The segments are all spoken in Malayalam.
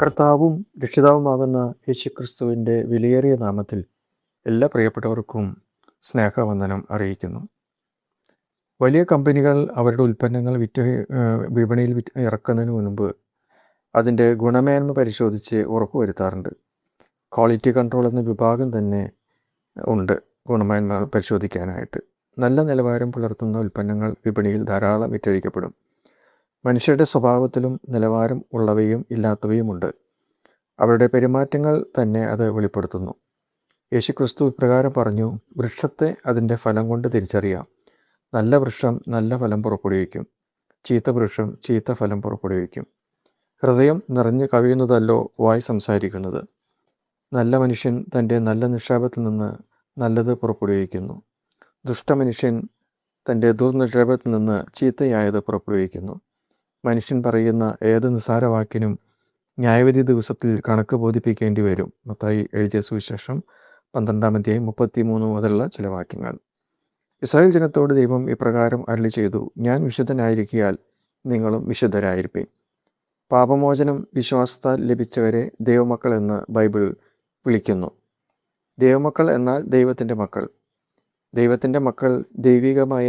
കർത്താവും രക്ഷിതാവുമാകുന്ന യേശുക്രിസ്തുവിൻ്റെ വിലയേറിയ നാമത്തിൽ എല്ലാ പ്രിയപ്പെട്ടവർക്കും സ്നേഹവന്ദനം അറിയിക്കുന്നു. വലിയ കമ്പനികൾ അവരുടെ ഉൽപ്പന്നങ്ങൾ വിപണിയിൽ ഇറക്കുന്നതിന് മുൻപ് അതിൻ്റെ ഗുണമേന്മ പരിശോധിച്ച് ഉറപ്പുവരുത്താറുണ്ട്. ക്വാളിറ്റി കൺട്രോൾ എന്ന വിഭാഗം തന്നെ ഉണ്ട് ഗുണമേന്മ പരിശോധിക്കാനായിട്ട്. നല്ല നിലവാരം പുലർത്തുന്ന ഉൽപ്പന്നങ്ങൾ വിപണിയിൽ ധാരാളം വിറ്റഴിക്കപ്പെടും. മനുഷ്യരുടെ സ്വഭാവത്തിലും നിലവാരം ഉള്ളവയും ഇല്ലാത്തവയുമുണ്ട്. അവരുടെ പെരുമാറ്റങ്ങൾ തന്നെ അത് വെളിപ്പെടുത്തുന്നു. യേശുക്രിസ്തു ഇപ്രകാരം പറഞ്ഞു, വൃക്ഷത്തെ അതിൻ്റെ ഫലം കൊണ്ട് തിരിച്ചറിയാം. നല്ല വൃക്ഷം നല്ല ഫലം പുറപ്പെടുവിക്കും, ചീത്ത വൃക്ഷം ചീത്ത ഫലം പുറപ്പെടുവിക്കും. ഹൃദയം നിറഞ്ഞു കവിയുന്നതല്ലോ വായ് സംസാരിക്കുന്നത്. നല്ല മനുഷ്യൻ തൻ്റെ നല്ല നിക്ഷേപത്തിൽ നിന്ന് നല്ലത് പുറപ്പെടുവിക്കുന്നു. ദുഷ്ടമനുഷ്യൻ തൻ്റെ ദുർനിക്ഷേപത്തിൽ നിന്ന് ചീത്തയായത് പുറപ്പെടുവിക്കുന്നു. മനുഷ്യൻ പറയുന്ന ഏത് നിസ്സാരവാക്കിനും ന്യായവിധി ദിവസത്തിൽ കണക്ക് ബോധിപ്പിക്കേണ്ടി വരും. മത്തായി എഴുതിയ സുവിശേഷം 12:33 മുതലുള്ള ചില വാക്യങ്ങൾ. ഇസ്രായേൽ ജനത്തോട് ദൈവം ഇപ്രകാരം അരുളി ചെയ്തു, ഞാൻ വിശുദ്ധനായിരിക്കയാൽ നിങ്ങളും വിശുദ്ധരായിരിപ്പീൻ. പാപമോചനം വിശ്വാസത്താൽ ലഭിച്ചവരെ ദൈവമക്കൾ എന്ന് ബൈബിൾ വിളിക്കുന്നു. ദൈവമക്കൾ എന്നാൽ ദൈവത്തിൻ്റെ മക്കൾ. ദൈവത്തിൻ്റെ മക്കൾ ദൈവികമായ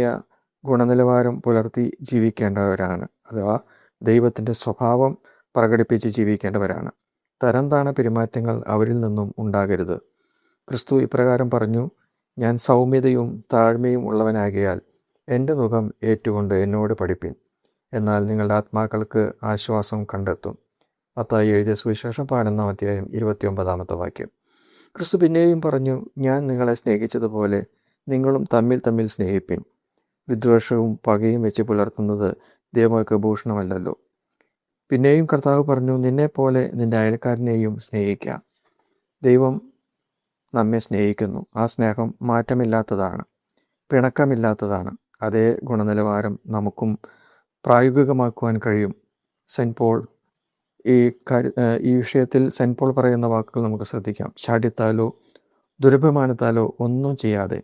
ഗുണനിലവാരം പുലർത്തി ജീവിക്കേണ്ടവരാണ്, അഥവാ ദൈവത്തിൻ്റെ സ്വഭാവം പ്രകടിപ്പിച്ച് ജീവിക്കേണ്ടവരാണ്. തരം താണ പെരുമാറ്റങ്ങൾ അവരിൽ നിന്നും ഉണ്ടാകരുത്. ക്രിസ്തു ഇപ്രകാരം പറഞ്ഞു, ഞാൻ സൗമ്യതയും താഴ്മയും ഉള്ളവനാകിയാൽ എൻ്റെ മുഖം ഏറ്റുകൊണ്ട് എന്നോട് പഠിപ്പിൻ, എന്നാൽ നിങ്ങളുടെ ആത്മാക്കൾക്ക് ആശ്വാസം കണ്ടെത്തും. മത്തായി എഴുതിയ സുവിശേഷം 11:29 വാക്യം. ക്രിസ്തു പിന്നെയും പറഞ്ഞു, ഞാൻ നിങ്ങളെ സ്നേഹിച്ചതുപോലെ നിങ്ങളും തമ്മിൽ സ്നേഹിപ്പിൻ. വിദ്വേഷവും പകയും വെച്ച് പുലർത്തുന്നത് ദൈവങ്ങൾക്ക് ഭൂഷണമല്ലല്ലോ. പിന്നെയും കർത്താവ് പറഞ്ഞു, നിന്നെപ്പോലെ നിൻ്റെ അയൽക്കാരനെയും സ്നേഹിക്കുക. ദൈവം നമ്മെ സ്നേഹിക്കുന്നു. ആ സ്നേഹം മാറ്റമില്ലാത്തതാണ്, പിണക്കമില്ലാത്തതാണ്. അതേ ഗുണനിലവാരം നമുക്കും പ്രായോഗികമാക്കുവാൻ കഴിയും. സെൻറ്റ് പോൾ ഈ വിഷയത്തിൽ സെൻറ്റ് പോൾ പറയുന്ന വാക്കുകൾ നമുക്ക് ശ്രദ്ധിക്കാം. ശാഠ്യത്താലോ ദുരഭിമാനത്താലോ ഒന്നും ചെയ്യാതെ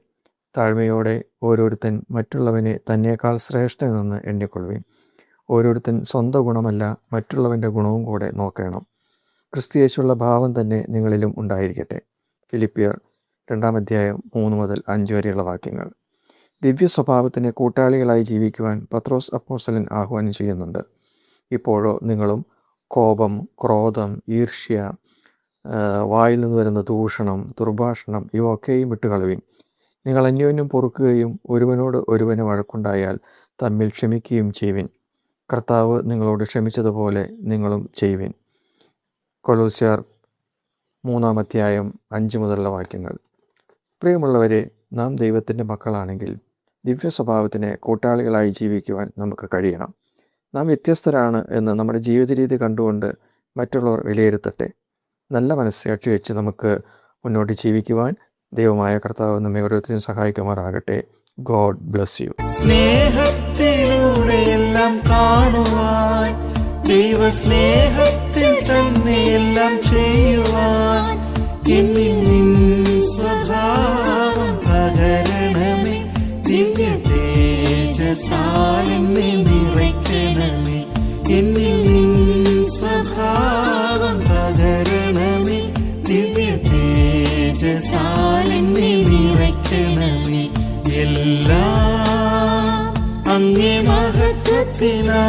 താഴ്മയോടെ ഓരോരുത്തൻ മറ്റുള്ളവനെ തന്നേക്കാൾ ശ്രേഷ്ഠനെന്ന് എണ്ണിക്കൊള്ളുകയും ഓരോരുത്തൻ സ്വന്തം ഗുണമല്ല മറ്റുള്ളവൻ്റെ ഗുണവും കൂടെ നോക്കണം. ക്രിസ്തുയേശുള്ള ഭാവം തന്നെ നിങ്ങളിലും ഉണ്ടായിരിക്കട്ടെ. ഫിലിപ്പിയർ 2:3-5 വരെയുള്ള വാക്യങ്ങൾ. ദിവ്യ സ്വഭാവത്തിന് കൂട്ടാളികളായി ജീവിക്കുവാൻ പത്രോസ് അപ്പോസ്തലൻ ആഹ്വാനം ചെയ്യുന്നുണ്ട്. ഇപ്പോഴോ നിങ്ങളും കോപം, ക്രോധം, ഈർഷ്യ, വായിൽ നിന്ന് വരുന്ന ദൂഷണം, ദുർഭാഷണം ഇവയൊക്കെയും വിട്ടുകളയുവിൻ. നിങ്ങൾ അന്യോന്യം പൊറുക്കുകയും ഒരുവനോട് ഒരുവന് വഴക്കുണ്ടായാൽ തമ്മിൽ ക്ഷമിക്കുകയും ചെയ്യുവിൻ. കർത്താവ് നിങ്ങളോട് ക്ഷമിച്ചതുപോലെ നിങ്ങളും ചെയ്യുവിൻ. കൊലോസ്യർ 3:5 മുതലുള്ള വാക്യങ്ങൾ. പ്രിയമുള്ളവരെ, നാം ദൈവത്തിൻ്റെ മക്കളാണെങ്കിൽ ദിവ്യ സ്വഭാവത്തിന് കൂട്ടാളികളായി ജീവിക്കുവാൻ നമുക്ക് കഴിയണം. നാം വ്യത്യസ്തരാണ് എന്ന് നമ്മുടെ ജീവിത രീതി കണ്ടുകൊണ്ട് മറ്റുള്ളവർ വിലയിരുത്തട്ടെ. നല്ല മനസ്സാക്ഷി വെച്ച് നമുക്ക് മുന്നോട്ട് ജീവിക്കുവാൻ ദൈവമായ കർത്താവ് നമ്മെ ഓരോരുത്തരും സഹായിക്കുമാറാകട്ടെ. God bless you. സ്നേഹത്തിലൂടെ എല്ലാം കാണുവാൻ, ദൈവ സ്നേഹത്തിൽ തന്നെ എല്ലാം ചെയ്യുവാൻ, എന്നിൽ നിൻ സ്വഭാവം പകരണമേ, ദിവ്യ തേജസ്സാൽ എന്നെ നിറയ്ക്കണമേ. എന്നിൽ നിൻ സ്വഭാവം പകരണമേ, ദിവ്യ തേജസ്സാൽ എന്നെ നിറയ്ക്കണമേ. എല്ലാം അങ്ങേ മഹത്വത്തിനാ